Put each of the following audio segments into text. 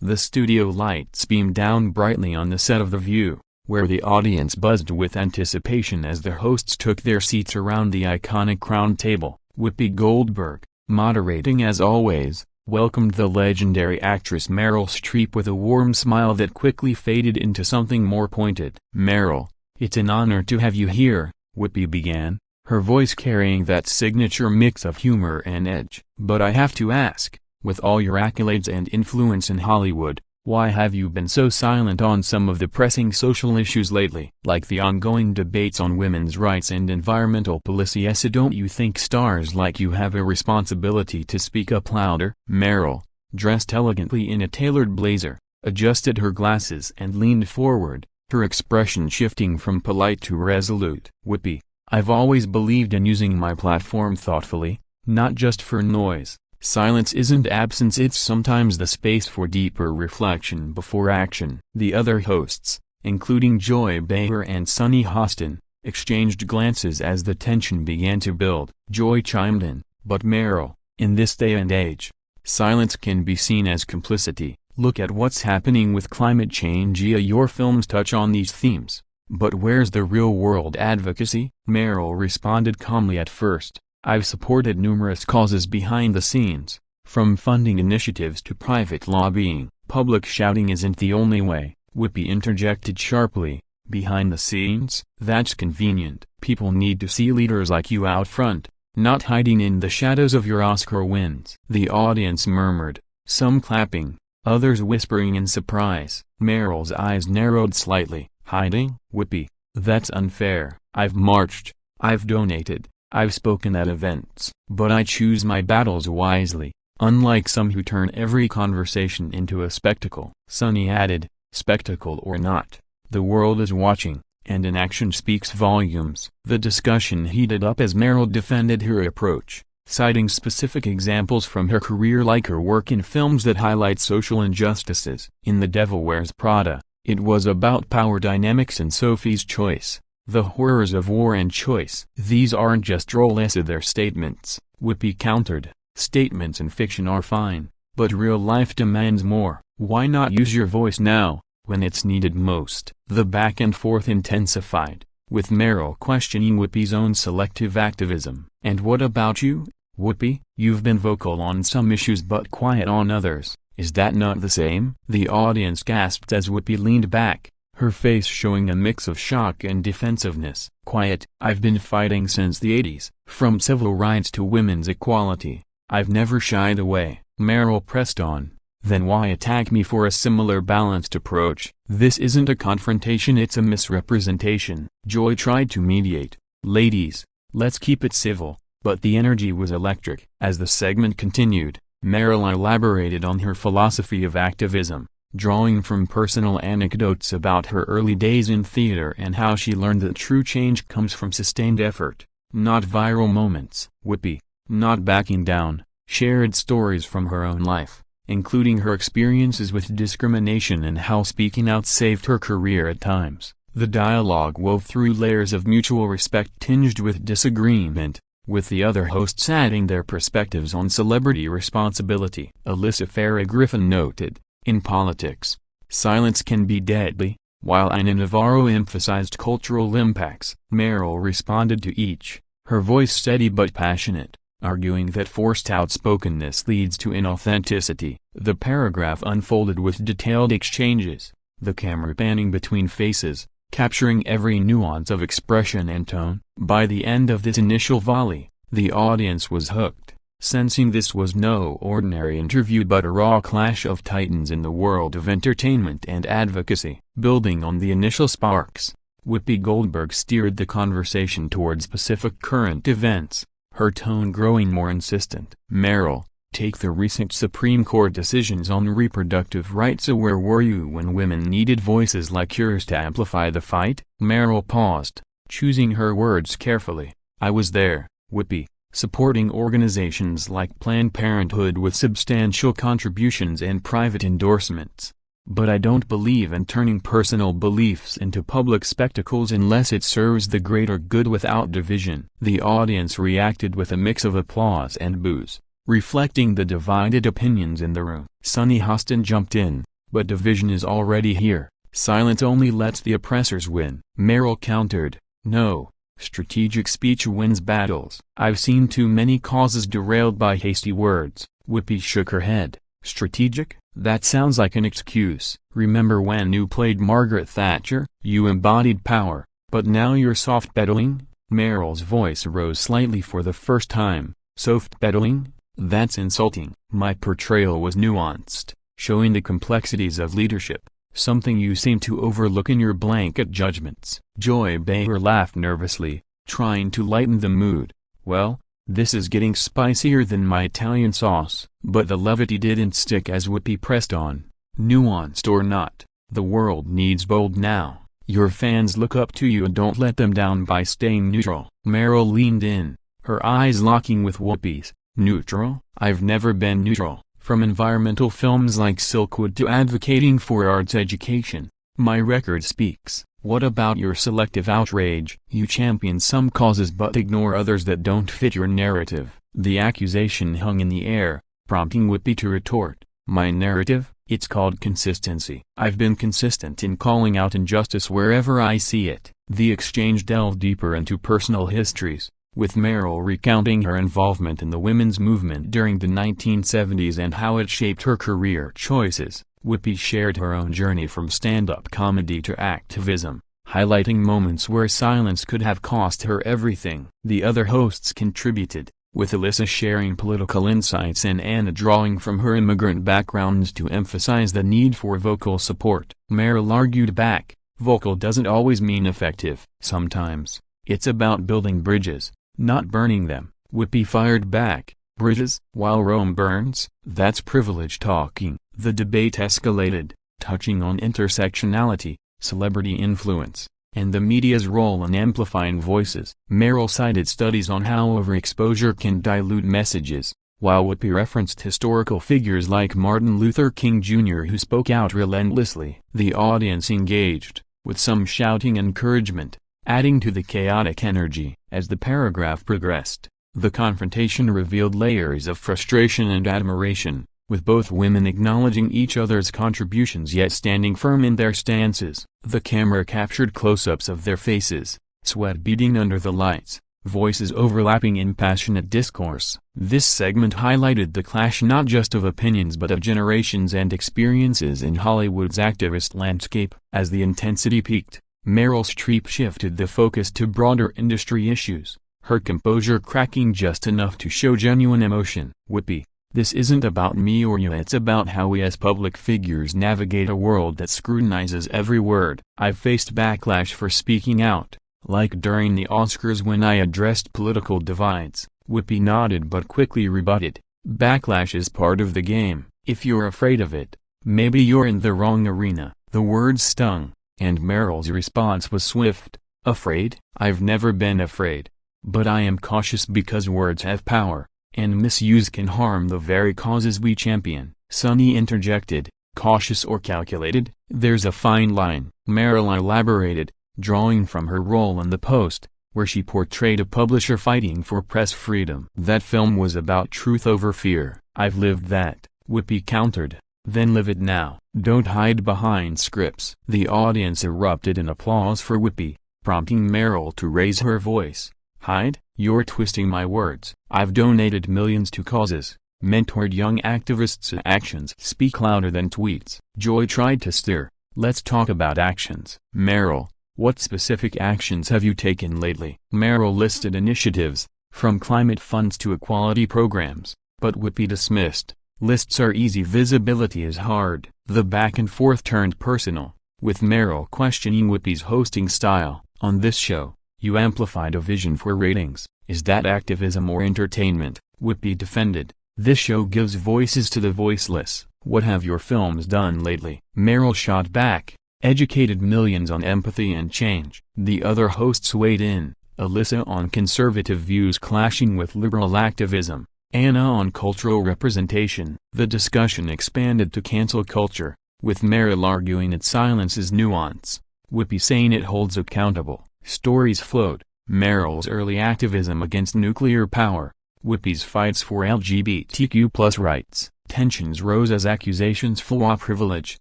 The studio lights beamed down brightly on the set of The View, where the audience buzzed with anticipation as the hosts took their seats around the iconic round table. Whoopi Goldberg, moderating as always, welcomed the legendary actress Meryl Streep with a warm smile that quickly faded into something more pointed. "Meryl, it's an honor to have you here," Whoopi began, her voice carrying that signature mix of humor and edge. "But I have to ask, with all your accolades and influence in Hollywood, why have you been so silent on some of the pressing social issues lately, like the ongoing debates on women's rights and environmental policy? Don't you think stars like you have a responsibility to speak up louder?" Meryl, dressed elegantly in a tailored blazer, adjusted her glasses and leaned forward, her expression shifting from polite to resolute. "Whoopi, I've always believed in using my platform thoughtfully, not just for noise. Silence isn't absence, it's sometimes the space for deeper reflection before action." The other hosts, including Joy Behar and Sunny Hostin, exchanged glances as the tension began to build. Joy chimed in, "But Meryl, in this day and age, silence can be seen as complicity. Look at what's happening with climate change. Your films touch on these themes, but where's the real-world advocacy?" Meryl responded calmly. "At first, I've supported numerous causes behind the scenes, from funding initiatives to private lobbying. Public shouting isn't the only way," Whoopi interjected sharply. "Behind the scenes? That's convenient. People need to see leaders like you out front, not hiding in the shadows of your Oscar wins." The audience murmured, some clapping, others whispering in surprise. Meryl's eyes narrowed slightly. "Hiding? Whoopi, that's unfair. I've marched, I've donated, I've spoken at events, but I choose my battles wisely, unlike some who turn every conversation into a spectacle." Sunny added, "Spectacle or not, the world is watching, and inaction speaks volumes." The discussion heated up as Meryl defended her approach, citing specific examples from her career like her work in films that highlight social injustices. In The Devil Wears Prada, it was about power dynamics and Sophie's Choice, the horrors of war and choice. "These aren't just roles, they're statements," Whoopi countered. "Statements in fiction are fine, but real life demands more. Why not use your voice now, when it's needed most?" The back and forth intensified, with Meryl questioning Whoopi's own selective activism. "And what about you, Whoopi? You've been vocal on some issues but quiet on others. Is that not the same?" The audience gasped as Whoopi leaned back, her face showing a mix of shock and defensiveness. "Quiet? I've been fighting since the 80s, from civil rights to women's equality. I've never shied away." Meryl pressed on, "Then why attack me for a similar balanced approach? This isn't a confrontation, it's a misrepresentation." Joy tried to mediate. "Ladies, let's keep it civil," but the energy was electric. As the segment continued, Meryl elaborated on her philosophy of activism, drawing from personal anecdotes about her early days in theater and how she learned that true change comes from sustained effort, not viral moments. Whoopi, not backing down, shared stories from her own life, including her experiences with discrimination and how speaking out saved her career at times. The dialogue wove through layers of mutual respect tinged with disagreement, with the other hosts adding their perspectives on celebrity responsibility. Alyssa Farah Griffin noted, "In politics, silence can be deadly," while Ina Navarro emphasized cultural impacts. Meryl responded to each, her voice steady but passionate, arguing that forced outspokenness leads to inauthenticity. The paragraph unfolded with detailed exchanges, the camera panning between faces, capturing every nuance of expression and tone. By the end of this initial volley, the audience was hooked, sensing this was no ordinary interview but a raw clash of titans in the world of entertainment and advocacy. Building on the initial sparks, Whoopi Goldberg steered the conversation toward specific current events, her tone growing more insistent. "Meryl, take the recent Supreme Court decisions on reproductive rights. Where were you when women needed voices like yours to amplify the fight?" Meryl paused, choosing her words carefully. "I was there, Whoopi, supporting organizations like Planned Parenthood with substantial contributions and private endorsements. But I don't believe in turning personal beliefs into public spectacles unless it serves the greater good without division." The audience reacted with a mix of applause and boos, reflecting the divided opinions in the room. Sunny Hostin jumped in, but division is already here. Silence only lets the oppressors win. Meryl countered, no, strategic speech wins battles. I've seen too many causes derailed by hasty words. Whoopi shook her head. Strategic? That sounds like an excuse. Remember when you played Margaret Thatcher? You embodied power, but now you're soft-pedaling? Meryl's voice rose slightly for the first time. Soft-pedaling? That's insulting. My portrayal was nuanced, showing the complexities of leadership, something you seem to overlook in your blanket judgments. Joy Behar laughed nervously, trying to lighten the mood. Well, this is getting spicier than my Italian sauce. But the levity didn't stick as Whoopi pressed on. Nuanced or not, the world needs bold now. Your fans look up to you and don't let them down by staying neutral. Meryl leaned in, her eyes locking with Whoopi's. Neutral? I've never been neutral. From environmental films like Silkwood to advocating for arts education, my record speaks. What about your selective outrage? You champion some causes but ignore others that don't fit your narrative. The accusation hung in the air, prompting Whoopi to retort. My narrative? It's called consistency. I've been consistent in calling out injustice wherever I see it. The exchange delved deeper into personal histories, with Meryl recounting her involvement in the women's movement during the 1970s and how it shaped her career choices. Whoopi shared her own journey from stand-up comedy to activism, highlighting moments where silence could have cost her everything. The other hosts contributed, with Alyssa sharing political insights and Anna drawing from her immigrant backgrounds to emphasize the need for vocal support. Meryl argued back, vocal doesn't always mean effective. Sometimes, it's about building bridges, not burning them. Whoopi fired back, bridges? While Rome burns? That's privilege talking. The debate escalated, touching on intersectionality, celebrity influence, and the media's role in amplifying voices. Meryl cited studies on how overexposure can dilute messages, while Whoopi referenced historical figures like Martin Luther King Jr. who spoke out relentlessly. The audience engaged, with some shouting encouragement, adding to the chaotic energy. As the paragraph progressed, the confrontation revealed layers of frustration and admiration, with both women acknowledging each other's contributions yet standing firm in their stances. The camera captured close-ups of their faces, sweat beading under the lights, voices overlapping in passionate discourse. This segment highlighted the clash not just of opinions but of generations and experiences in Hollywood's activist landscape. As the intensity peaked, Meryl Streep shifted the focus to broader industry issues, her composure cracking just enough to show genuine emotion. Whoopi, this isn't about me or you, it's about how we as public figures navigate a world that scrutinizes every word. I've faced backlash for speaking out, like during the Oscars when I addressed political divides. Whoopi nodded but quickly rebutted. Backlash is part of the game. If you're afraid of it, maybe you're in the wrong arena. The words stung, and Meryl's response was swift. Afraid? I've never been afraid. But I am cautious because words have power, and misuse can harm the very causes we champion. Sunny interjected, cautious or calculated? There's a fine line. Meryl elaborated, drawing from her role in The Post, where she portrayed a publisher fighting for press freedom. That film was about truth over fear. I've lived that, Whoopi countered. Then live it now. Don't hide behind scripts. The audience erupted in applause for Whoopi, prompting Meryl to raise her voice. Hide? You're twisting my words. I've donated millions to causes, mentored young activists. Actions speak louder than tweets. Joy tried to stir. Let's talk about actions. Meryl, what specific actions have you taken lately? Meryl listed initiatives, from climate funds to equality programs, but Whoopi dismissed. Lists are easy, visibility is hard. The back and forth turned personal, with Meryl questioning Whoopi's hosting style. On this show, you amplified a vision for ratings. Is that activism or entertainment? Whoopi defended. This show gives voices to the voiceless. What have your films done lately? Meryl shot back, educated millions on empathy and change. The other hosts weighed in, Alyssa on conservative views clashing with liberal activism, Anna on cultural representation. The discussion expanded to cancel culture, with Meryl arguing that silence is nuance, Whoopi saying it holds accountable. Stories flowed, Meryl's early activism against nuclear power, Whoopi's fights for LGBTQ+ rights. Tensions rose as accusations flew off privilege,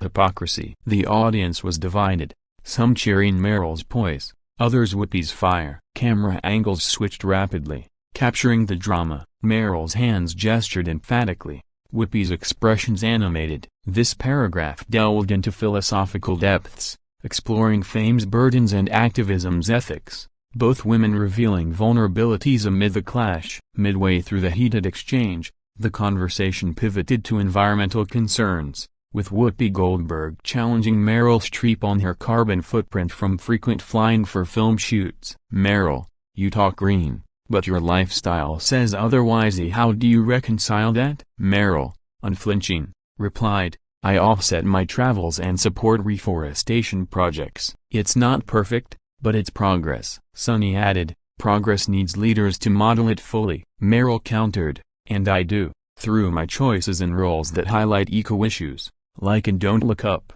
hypocrisy. The audience was divided, some cheering Meryl's poise, others Whoopi's fire. Camera angles switched rapidly, capturing the drama. Meryl's hands gestured emphatically, Whoopi's expressions animated. This paragraph delved into philosophical depths, exploring fame's burdens and activism's ethics, both women revealing vulnerabilities amid the clash. Midway through the heated exchange, the conversation pivoted to environmental concerns, with Whoopi Goldberg challenging Meryl Streep on her carbon footprint from frequent flying for film shoots. "Meryl, you talk green, but your lifestyle says otherwise. How do you reconcile that?" Meryl, unflinching, replied, "I offset my travels and support reforestation projects. It's not perfect, but it's progress." Sunny added, "Progress needs leaders to model it fully." Meryl countered, "And I do, through my choices and roles that highlight eco-issues, like in Don't Look Up."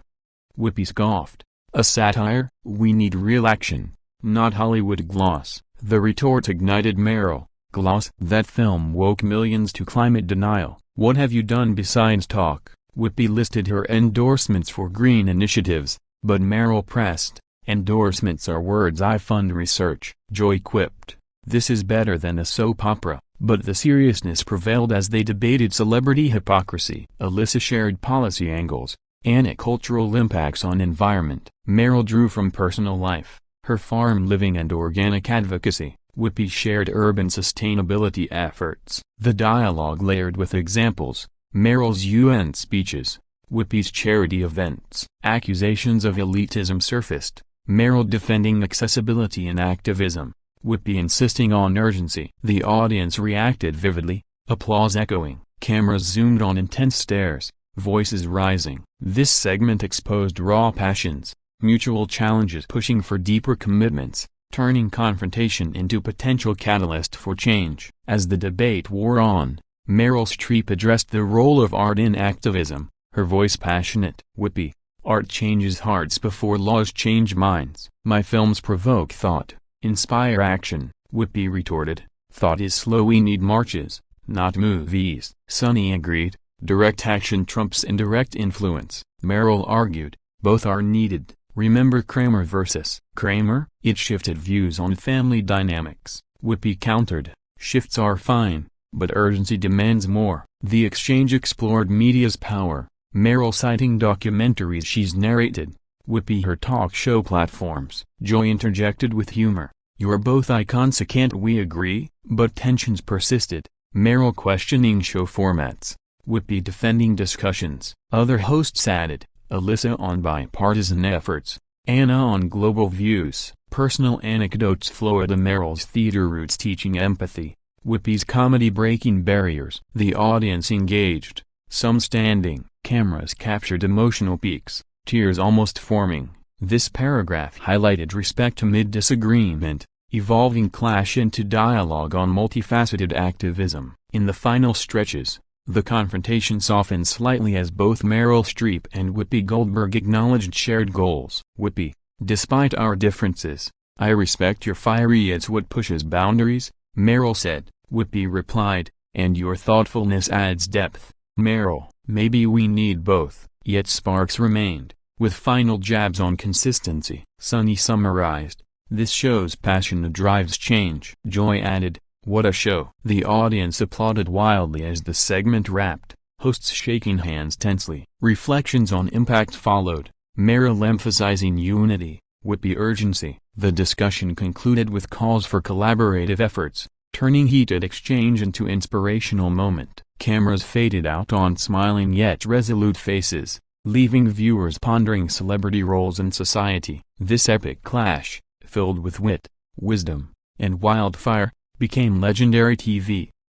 Whoopi scoffed, "A satire? We need real action, not Hollywood gloss." The retort ignited Meryl, "Gloss? That film woke millions to climate denial. What have you done besides talk?" Whoopi listed her endorsements for green initiatives, but Meryl pressed, "Endorsements are words I fund research." Joy quipped, "This is better than a soap opera." But the seriousness prevailed as they debated celebrity hypocrisy. Alyssa shared policy angles, Anna cultural impacts on environment. Meryl drew from personal life, her farm living and organic advocacy. Whoopi shared urban sustainability efforts. The dialogue layered with examples, Meryl's UN speeches, Whoopi's charity events. Accusations of elitism surfaced, Meryl defending accessibility and activism, Whoopi insisting on urgency. The audience reacted vividly, applause echoing. Cameras zoomed on intense stares, voices rising. This segment exposed raw passions, mutual challenges pushing for deeper commitments, turning confrontation into potential catalyst for change. As the debate wore on, Meryl Streep addressed the role of art in activism, her voice passionate. "Whoopi, art changes hearts before laws change minds. My films provoke thought, inspire action." Whoopi retorted, "Thought is slow. We need marches, not movies." Sunny agreed, "Direct action trumps indirect influence." Meryl argued, "Both are needed. Remember Kramer versus Kramer? It shifted views on family dynamics." Whoopi countered, "Shifts are fine, but urgency demands more." The exchange explored media's power, Meryl citing documentaries she's narrated, Whoopi her talk show platforms. Joy interjected with humor, "You're both icons, so can't we agree?" But tensions persisted, Meryl questioning show formats, Whoopi defending discussions. Other hosts added, Alyssa on bipartisan efforts, Anna on global views. Personal anecdotes flowed. Meryl's theater roots teaching empathy, Whoopi's comedy breaking barriers. The audience engaged, some standing. Cameras captured emotional peaks, tears almost forming. This paragraph highlighted respect amid disagreement, evolving clash into dialogue on multifaceted activism. In the final stretches, the confrontation softened slightly as both Meryl Streep and Whoopi Goldberg acknowledged shared goals. "Whoopi, despite our differences, I respect your fire. It's what pushes boundaries," Meryl said. Whoopi replied, "And your thoughtfulness adds depth." Meryl, "Maybe we need both." Yet sparks remained, with final jabs on consistency. Sunny summarized, "This shows passion that drives change." Joy added, "What a show." The audience applauded wildly as the segment wrapped, hosts shaking hands tensely. Reflections on impact followed, Meryl emphasizing unity, Whoopi urgency. The discussion concluded with calls for collaborative efforts, turning heated exchange into inspirational moment. Cameras faded out on smiling yet resolute faces, leaving viewers pondering celebrity roles in society. This epic clash, filled with wit, wisdom, and wildfire, became legendary TV.